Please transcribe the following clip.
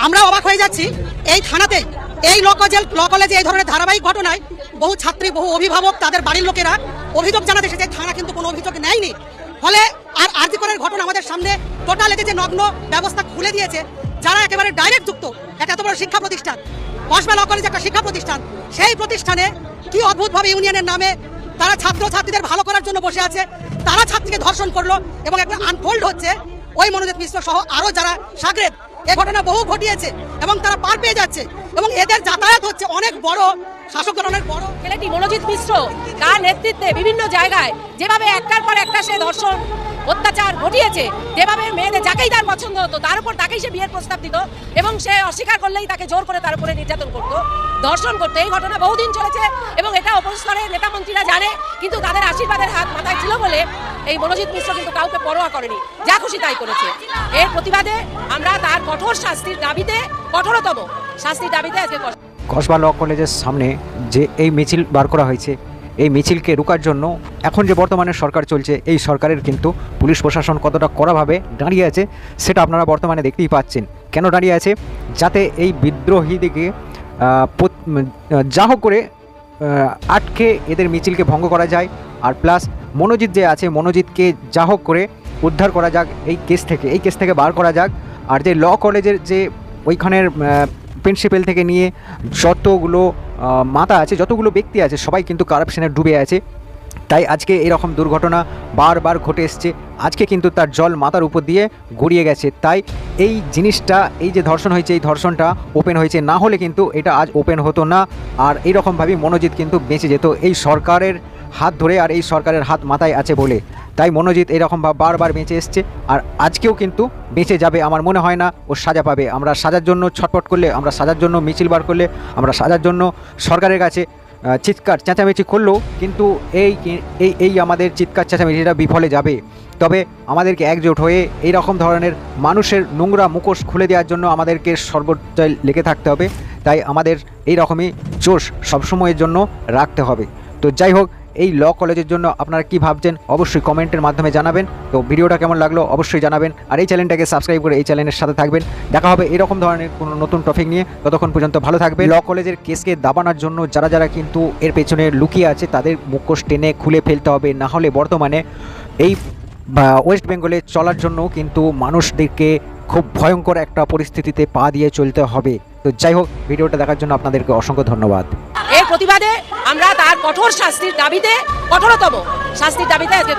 আমরা অবাক হয়ে যাচ্ছি এই থানাতে এই ল কলেজে এই ধরনের ধারাবাহিক ঘটনায় বহু ছাত্রী বহু অভিভাবক তাদের বাড়ির লোকেরা অভিযোগ জানাতে এসেছে, থানা কিন্তু কোনো অভিযোগ নেয়নি। ফলে আর আরজি করের ঘটনা আমাদের সামনে টোটাল এতে যে নগ্ন ব্যবস্থা খুলে দিয়েছে, যারা একেবারে ডাইরেক্ট যুক্ত একটা এত বড় শিক্ষা প্রতিষ্ঠান, কসবা ল কলেজ একটা শিক্ষা প্রতিষ্ঠান, সেই প্রতিষ্ঠানে কি অদ্ভুতভাবে ইউনিয়নের নামে তারা ছাত্রছাত্রীদের ভালো করার জন্য বসে আছে, তারা ছাত্রীকে ধর্ষণ করলো এবং একটা আনফোল্ড হচ্ছে ওই মনোজিৎ মিশ্র সহ আরো যারা সাগরেদ এই ঘটনা বহু ঘটিয়েছে এবং তারা পার পেয়ে যাচ্ছে এবং এদের যাতায়াত হচ্ছে অনেক বড় শাসকের অনেক বড় ছেলেটি মনোজিৎ মিশ্র তার নেতৃত্বে বিভিন্ন জায়গায় যেভাবে একটার পর একটা সে ধর্ষণ অত্যাচার ঘটিয়েছে, যেভাবে মেয়েদের যাকেই তার পছন্দ হতো তার উপর তাকেই সে বিয়ের প্রস্তাব দিত এবং সে অস্বীকার করলেই তাকে জোর করে তার উপরে নির্যাতন করত, ধর্ষণ করতো। এই ঘটনা বহুদিন চলেছে এবং এটা অপস্তরের নেতা মন্ত্রীরা জানে, কিন্তু তাদের আশীর্বাদের হাত মাথায় ছিল বলে এই মনোজিৎ মিশ্র কিন্তু কাউকে পরোয়া করেনি, যা খুশি তাই করেছে। এর প্রতিবাদে আমরা তার কঠোর শাস্তির দাবিতে, কঠোরতম শাস্তির দাবিতে আজকে কসবা ল কলেজের সামনে যে এই মিছিল বার করা হয়েছে, এই মিছিলকে রোকার জন্য এখন যে বর্তমানে সরকার চলছে, এই সরকারের কিন্তু পুলিশ প্রশাসন কতটা কড়াভাবে দাঁড়িয়ে আছে সেটা আপনারা বর্তমানে দেখতেই পাচ্ছেন। কেন দাঁড়িয়ে আছে? যাতে এই বিদ্রোহীদিকে যা হোক করে আটকে এদের মিছিলকে ভঙ্গ করা যায়, আর প্লাস মনোজিৎ যে আছে মনোজিৎকে যা হোক করে উদ্ধার করা যাক এই কেস থেকে বার করা যাক। আর যে ল কলেজের যে ওইখানের প্রিন্সিপাল থেকে নিয়ে যতগুলো মাথা আছে, যতগুলো ব্যক্তি আছে, সবাই কিন্তু কারাপশনে ডুবে আছে। তাই আজকে এরকম দুর্ঘটনা বারবার ঘটে এসছে। আজকে কিন্তু তার জল মাথার উপর দিয়ে গড়িয়ে গেছে। তাই এই জিনিসটা, এই যে ধর্ষণ হয়েছে, এই ধর্ষণটা ওপেন হয়েছে, না হলে কিন্তু এটা আজ ওপেন হতো না। আর এইরকমভাবেই মনোজিৎ কিন্তু বেঁচে যেত এই সরকারের হাত ধরে, আর এই সরকারের হাত মাথায় আছে বলে। তাই মনোজিৎ এরকমভাবে বারবার বেঁচে এসছে, আর আজকেও কিন্তু বেঁচে যাবে। আমার মনে হয় না ও সাজা পাবে। আমরা সাজার জন্য ছটফট করলে, আমরা সাজার জন্য মিছিল বার করলে, আমরা সাজার জন্য সরকারের কাছে চিৎকার চেঁচামেচি করলেও কিন্তু এই আমাদের চিৎকার চেঁচামেচিটা বিফলে যাবে। তবে আমাদেরকে একজোট হয়ে এই রকম ধরনের মানুষের নোংরা মুখোশ খুলে দেওয়ার জন্য আমাদেরকে সর্বোচ্চ লেগে থাকতে হবে। তাই আমাদের এই রকমই জোশ সবসময়ের জন্য রাখতে হবে। তো যাই হোক, এই ল কলেজের জন্য আপনারা কি ভাবছেন অবশ্যই কমেন্টের মাধ্যমে জানাবেন। তো ভিডিওটা কেমন লাগলো অবশ্যই জানাবেন, আর এই চ্যানেলটাকে সাবস্ক্রাইব করে এই চ্যানেলের সাথে থাকবেন। দেখা হবে এরকম ধরনের কোনো নতুন টপিক নিয়ে। ততক্ষণ পর্যন্ত ভালো থাকবে। ল কলেজের কেসকে দাবানোর জন্য যারা কিন্তু এর পেছনে লুকিয়ে আছে তাদের মুখোশ টেনে খুলে ফেলতে হবে, না হলে বর্তমানে এই ওয়েস্ট বেঙ্গলে চলার জন্য কিন্তু মানুষদেরকে খুব ভয়ঙ্কর একটা পরিস্থিতিতে পা দিয়ে চলতে হবে। তো যাই হোক, ভিডিওটা দেখার জন্য আপনাদেরকে অসংখ্য ধন্যবাদ। এর প্রতিবাদে আমরা তার কঠোর শাস্তির দাবিতে, কঠোরতম শাস্তির দাবিতে আজকে